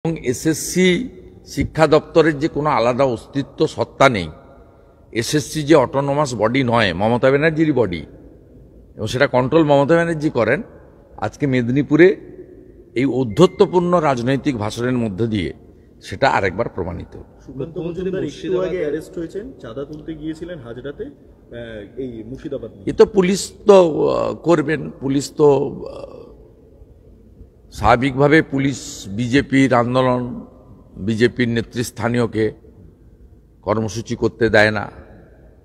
এবং এসএসসি শিক্ষা দপ্তরের যে কোনো আলাদা অস্তিত্ব সত্তা নেই। এসএসসি যে অটোনোমাস বডি নয়, মমতা ব্যানার্জির বডি, এবং সেটা কন্ট্রোল মমতা ব্যানার্জি করেন। আজকে মেদিনীপুরে এই ঔদ্ধত্যপূর্ণ রাজনৈতিক ভাষণের মধ্য দিয়ে সেটা আরেকবার প্রমাণিত। সুকান্ত মজুমদার একটু আগে অ্যারেস্ট হয়েছেন, চাঁদা তুলতে গিয়েছিলেন হাজরাতে, এই মুর্শিদাবাদ। এ তো পুলিশ তো করবেন, পুলিশ তো স্বাভাবিকভাবে পুলিশ বিজেপির আন্দোলন, বিজেপির নেতৃস্থানীয়কে কর্মসূচি করতে দেয় না,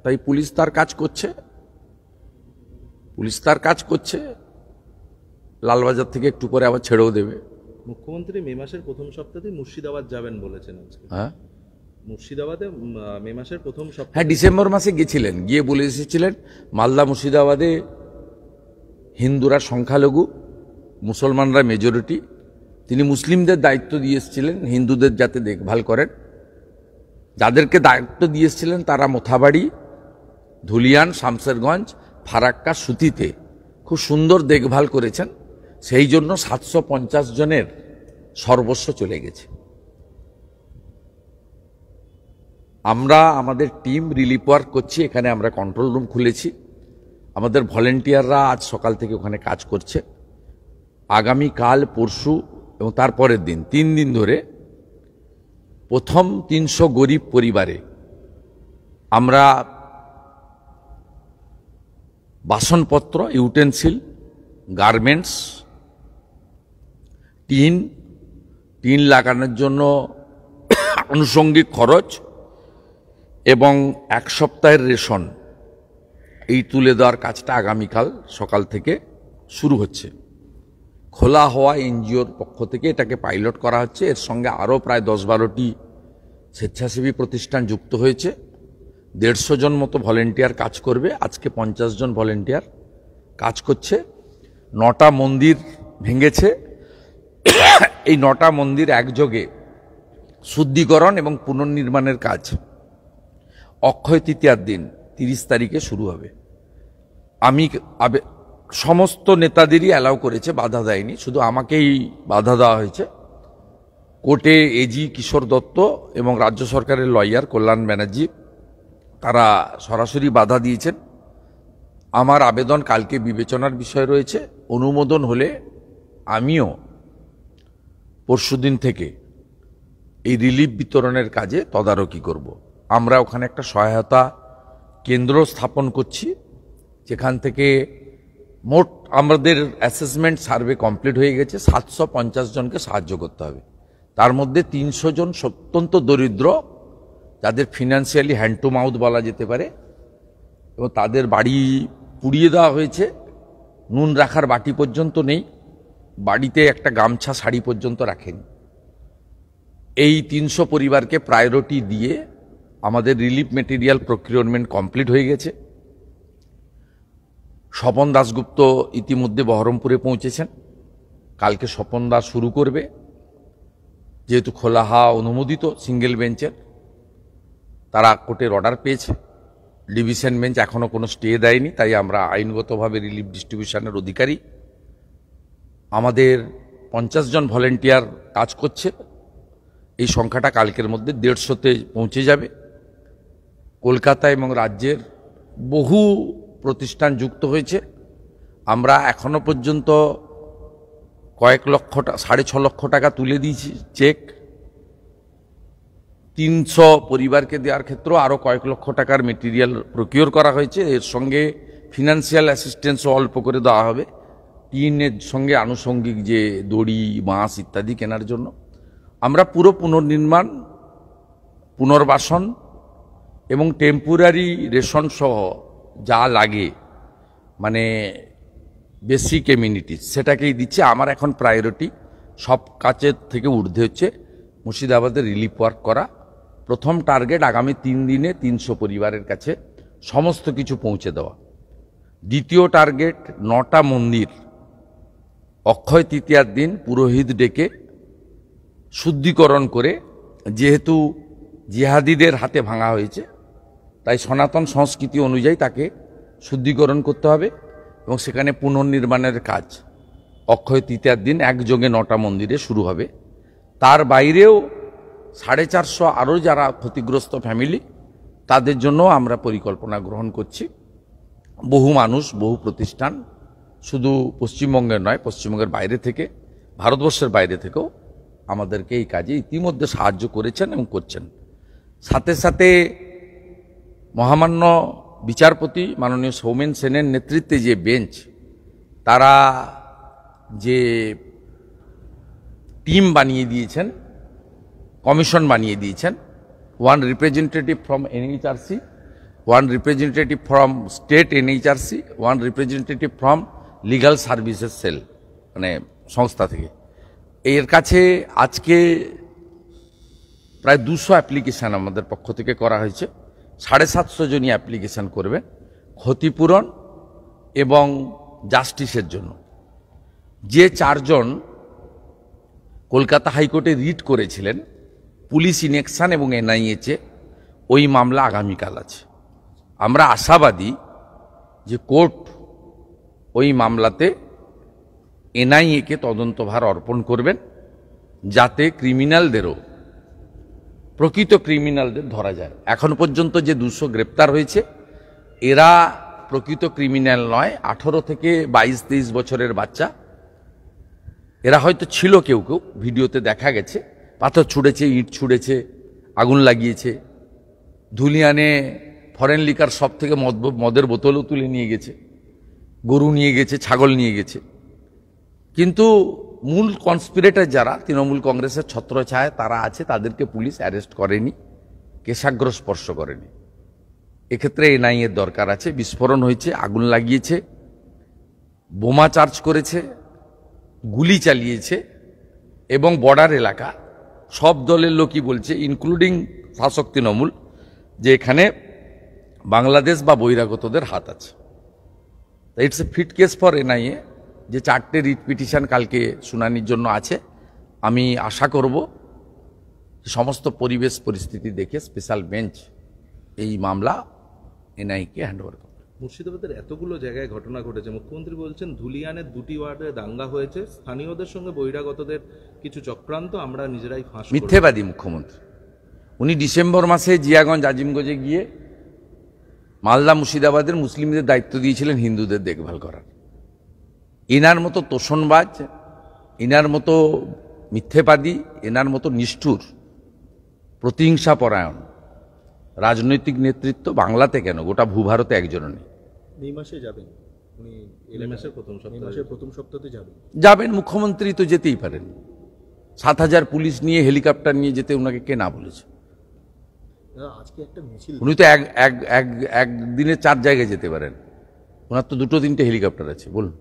তাই পুলিশ তার কাজ করছে। লালবাজার থেকে একটু পরে আবার ছেড়েও দেবে। মুখ্যমন্ত্রী মে মাসের প্রথম সপ্তাহে মুর্শিদাবাদ যাবেন বলেছেন আজকে। হ্যাঁ, মুর্শিদাবাদে মে মাসের প্রথম সপ্তাহে, হ্যাঁ, ডিসেম্বর মাসে গিয়েছিলেন, গিয়ে বলে এসেছিলেন মালদা মুর্শিদাবাদে হিন্দুরা সংখ্যালঘু, মুসলমানরা মেজরিটি। তিনি মুসলিমদের দায়িত্ব দিয়ে এসেছিলেন হিন্দুদের যাতে দেখভাল করেন। যাদেরকে দায়িত্ব দিয়ে এসেছিলেন তারা মোথাবাড়ি, ধুলিয়ান, শামসেরগঞ্জ, ফারাক্কা, সুতিতে খুব সুন্দর দেখভাল করেছেন। সেই জন্য 750 জনের সর্বস্ব চলে গেছে। আমরা আমাদের টিম রিলিফ ওয়ার্ক করছি, এখানে আমরা কন্ট্রোল রুম খুলেছি। আমাদের ভলেন্টিয়াররা আজ সকাল থেকে ওখানে কাজ করছে। আগামী কাল, পরশু এবং তারপরের দিন 3 দিন ধরে প্রথম 300 গরিব পরিবারে আমরা বাসনপত্র, ইউটেন্সিল, গার্মেন্টস, টিন লাগানোর জন্য আনুষঙ্গিক খরচ এবং 1 সপ্তাহের রেশন এই তুলে দেওয়ার কাজটা আগামীকাল সকাল থেকে শুরু হচ্ছে। খোলা হওয়া এনজিওর পক্ষ থেকে এটাকে পাইলট করা হচ্ছে। এর সঙ্গে আরও প্রায় 10-12টি স্বেচ্ছাসেবী প্রতিষ্ঠান যুক্ত হয়েছে। 150 জন মতো ভলেন্টিয়ার কাজ করবে। আজকে 50 জন ভলেন্টিয়ার কাজ করছে। 9টা মন্দির ভেঙেছে। এই 9টা মন্দির একযোগে শুদ্ধিকরণ এবং পুনর্নির্মাণের কাজ অক্ষয় তৃতীয়ার দিন 30 তারিখে শুরু হবে। সমস্ত নেতাদেরই অ্যালাউ করেছে, বাধা দেয়নি, শুধু আমাকেই বাধা দেওয়া হয়েছে। কোর্টে এজি কিশোর দত্ত এবং রাজ্য সরকারের লয়ার কল্যাণ ব্যানার্জি তারা সরাসরি বাধা দিয়েছেন। আমার আবেদন কালকে বিবেচনার বিষয় রয়েছে। অনুমোদন হলে আমিও পরশুদিন থেকে এই রিলিফ বিতরণের কাজে তদারকি করব। আমরা ওখানে একটা সহায়তা কেন্দ্র স্থাপন করছি, যেখান থেকে মোট আমাদের অ্যাসেসমেন্ট সার্ভে কমপ্লিট হয়ে গেছে। 750 জনকে সাহায্য করতে হবে। তার মধ্যে 300 জন অত্যন্ত দরিদ্র, যাদের ফিনান্সিয়ালি হ্যান্ড টু মাউথ বলা যেতে পারে, এবং তাদের বাড়ি পুড়িয়ে দেওয়া হয়েছে। নুন রাখার বাটি পর্যন্ত নেই, বাড়িতে একটা গামছা শাড়ি পর্যন্ত রাখেনি। এই 300 পরিবারকে প্রায়োরিটি দিয়ে আমাদের রিলিফ মেটেরিয়াল প্রকিউরমেন্ট কমপ্লিট হয়ে গেছে। স্বপন দাশগুপ্ত ইতিমধ্যে বহরমপুরে পৌঁছেছেন। কালকে স্বপন দাস শুরু করবে, যেহেতু খোলা হওয়া অনুমোদিত সিঙ্গেল বেঞ্চের। তারা কোর্টের অর্ডার পেয়েছে, ডিভিশন বেঞ্চ এখনও কোনো স্টে দেয়নি, তাই আমরা আইনগতভাবে রিলিফ ডিস্ট্রিবিউশনের অধিকারী। আমাদের 50 জন ভলেন্টিয়ার কাজ করছে। এই সংখ্যাটা কালকের মধ্যে 150-তে পৌঁছে যাবে। কলকাতা এবং রাজ্যের বহু প্রতিষ্ঠান যুক্ত হয়েছে। আমরা এখনো পর্যন্ত কয়েক লক্ষ, 6.5 লক্ষ টাকা তুলে দিয়েছি চেক। 300 পরিবারকে দেওয়ার ক্ষেত্রেও আরও কয়েক লক্ষ টাকার মেটেরিয়াল প্রকিউর করা হয়েছে। এর সঙ্গে ফিনান্সিয়াল অ্যাসিস্ট্যান্সও অল্প করে দেওয়া হবে, টিনের সঙ্গে আনুষঙ্গিক যে দড়ি, বাঁশ ইত্যাদি কেনার জন্য। আমরা পুরো পুনর্নির্মাণ, পুনর্বাসন এবং টেম্পোরারি রেশন সহ যা লাগে, মানে বেসিক এমিনিটিস, সেটাকেই দিচ্ছে। আমার এখন প্রায়োরিটি সব কাজের থেকে ঊর্ধ্বে হচ্ছে মুর্শিদাবাদের রিলিফ ওয়ার্ক করা। প্রথম টার্গেট আগামী 3 দিনে 300 পরিবারের কাছে সমস্ত কিছু পৌঁছে দেওয়া। দ্বিতীয় টার্গেট 9টা মন্দির অক্ষয় তৃতীয়ার দিন পুরোহিত ডেকে শুদ্ধিকরণ করে, যেহেতু জিহাদিদের হাতে ভাঙা হয়েছে তাই সনাতন সংস্কৃতি অনুযায়ী তাকে শুদ্ধিকরণ করতে হবে এবং সেখানে পুনর্নির্মাণের কাজ অক্ষয় তৃতীয়ার দিন একযোগে 9টা মন্দিরে শুরু হবে। তার বাইরেও 450 আরও যারা ক্ষতিগ্রস্ত ফ্যামিলি, তাদের জন্য আমরা পরিকল্পনা গ্রহণ করছি। বহু মানুষ, বহু প্রতিষ্ঠান, শুধু পশ্চিমবঙ্গের নয়, পশ্চিমবঙ্গের বাইরে থেকে, ভারতবর্ষের বাইরে থেকেও আমাদেরকে এই কাজে ইতিমধ্যে সাহায্য করেছেন এবং করছেন। সাথে সাথে মহামান্য বিচারপতি মাননীয় সৌমেন সেনের নেতৃত্বে যে বেঞ্চ, তারা যে টিম বানিয়ে দিয়েছেন, কমিশন বানিয়ে দিয়েছেন, one representative from NHRC, one representative from state NHRC, one representative from legal services cell, মানে সংস্থা থেকে। এর কাছে আজকে প্রায় 200 অ্যাপ্লিকেশান আমাদের পক্ষ থেকে করা হয়েছে। 750 জনই অ্যাপ্লিকেশান করবেন ক্ষতিপূরণ এবং জাস্টিসের জন্য। যে 4 জন কলকাতা হাইকোর্টে রিট করেছিলেন পুলিশ ইনেকশন এবং এনআইএ, ওই মামলা আগামীকাল আছে। আমরা আশাবাদী যে কোর্ট ওই মামলাতে এনআইএকে তদন্তভার অর্পণ করবেন, যাতে ক্রিমিনালদেরও, প্রকৃত ক্রিমিনালদের ধরা যায়। এখন পর্যন্ত যে 200 গ্রেপ্তার হয়েছে, এরা প্রকৃত ক্রিমিনাল নয়, 18 থেকে 22-23 বছরের বাচ্চা। এরা হয়তো ছিল, কেউ কেউ ভিডিওতে দেখা গেছে, পাথর ছুঁড়েছে, ইট ছুঁড়েছে, আগুন লাগিয়েছে, ধুলিয়ানে ফরেন লিকার সব থেকে মদের বোতলও তুলে নিয়ে গেছে, গরু নিয়ে গেছে, ছাগল নিয়ে গেছে। কিন্তু মূল কনস্পিরেটর যারা তৃণমূল কংগ্রেসের ছত্রছায়ায় তারা আছে, তাদেরকে পুলিশ অ্যারেস্ট করেনি, কেশাগ্র স্পর্শ করেনি। এক্ষেত্রে এনআইএর দরকার আছে। বিস্ফোরণ হয়েছে, আগুন লাগিয়েছে, বোমা চার্জ করেছে, গুলি চালিয়েছে, এবং বর্ডার এলাকা সব দলের লোকই বলছে, ইনক্লুডিং শাসক তৃণমূল, যে এখানে বাংলাদেশ বা বহিরাগতদের হাত আছে। It's a fit case for NIA. যে 4টে রিট পিটিশন কালকে শুনানির জন্য আছে, আমি আশা করব সমস্ত পরিবেশ পরিস্থিতি দেখে স্পেশাল বেঞ্চ এই মামলা এনআইকে হ্যান্ডওভার করবে। মুর্শিদাবাদের এতগুলো জায়গায় ঘটনা ঘটেছে, মুখ্যমন্ত্রী বলছেন ধুলিয়ানের 2টি ওয়ার্ডে দাঙ্গা হয়েছে, স্থানীয়দের সঙ্গে বহিরাগতদের কিছু চক্রান্ত, আমরা নিজেরাই ফাঁস। মিথ্যেবাদী মুখ্যমন্ত্রী। উনি ডিসেম্বর মাসে জিয়াগঞ্জ, আজিমগঞ্জে গিয়ে মালদা মুর্শিদাবাদের মুসলিমদের দায়িত্ব দিয়েছিলেন হিন্দুদের দেখভাল করার। এনার মতো তোষণবাজ, এনার মতো মিথ্যেবাদী, এনার মতো নিষ্ঠুর, প্রতিহিংসা পরায়ণ রাজনৈতিক নেতৃত্ব বাংলাতে কেন, গোটা ভূভারতে একজনও নেই। মে মাসে যাবেন উনি, মে মাসের প্রথম সপ্তাহে যাবেন। মুখ্যমন্ত্রী তো যেতেই পারেন। 7000 পুলিশ নিয়ে, হেলিকপ্টার নিয়ে যেতে ওনাকে কে না বলেছে? আজকে একটা মিছিল, উনি তো একদিনে 4 জায়গায় যেতে পারেন। ওনার তো 2-3টে হেলিকপ্টার আছে, বলুন।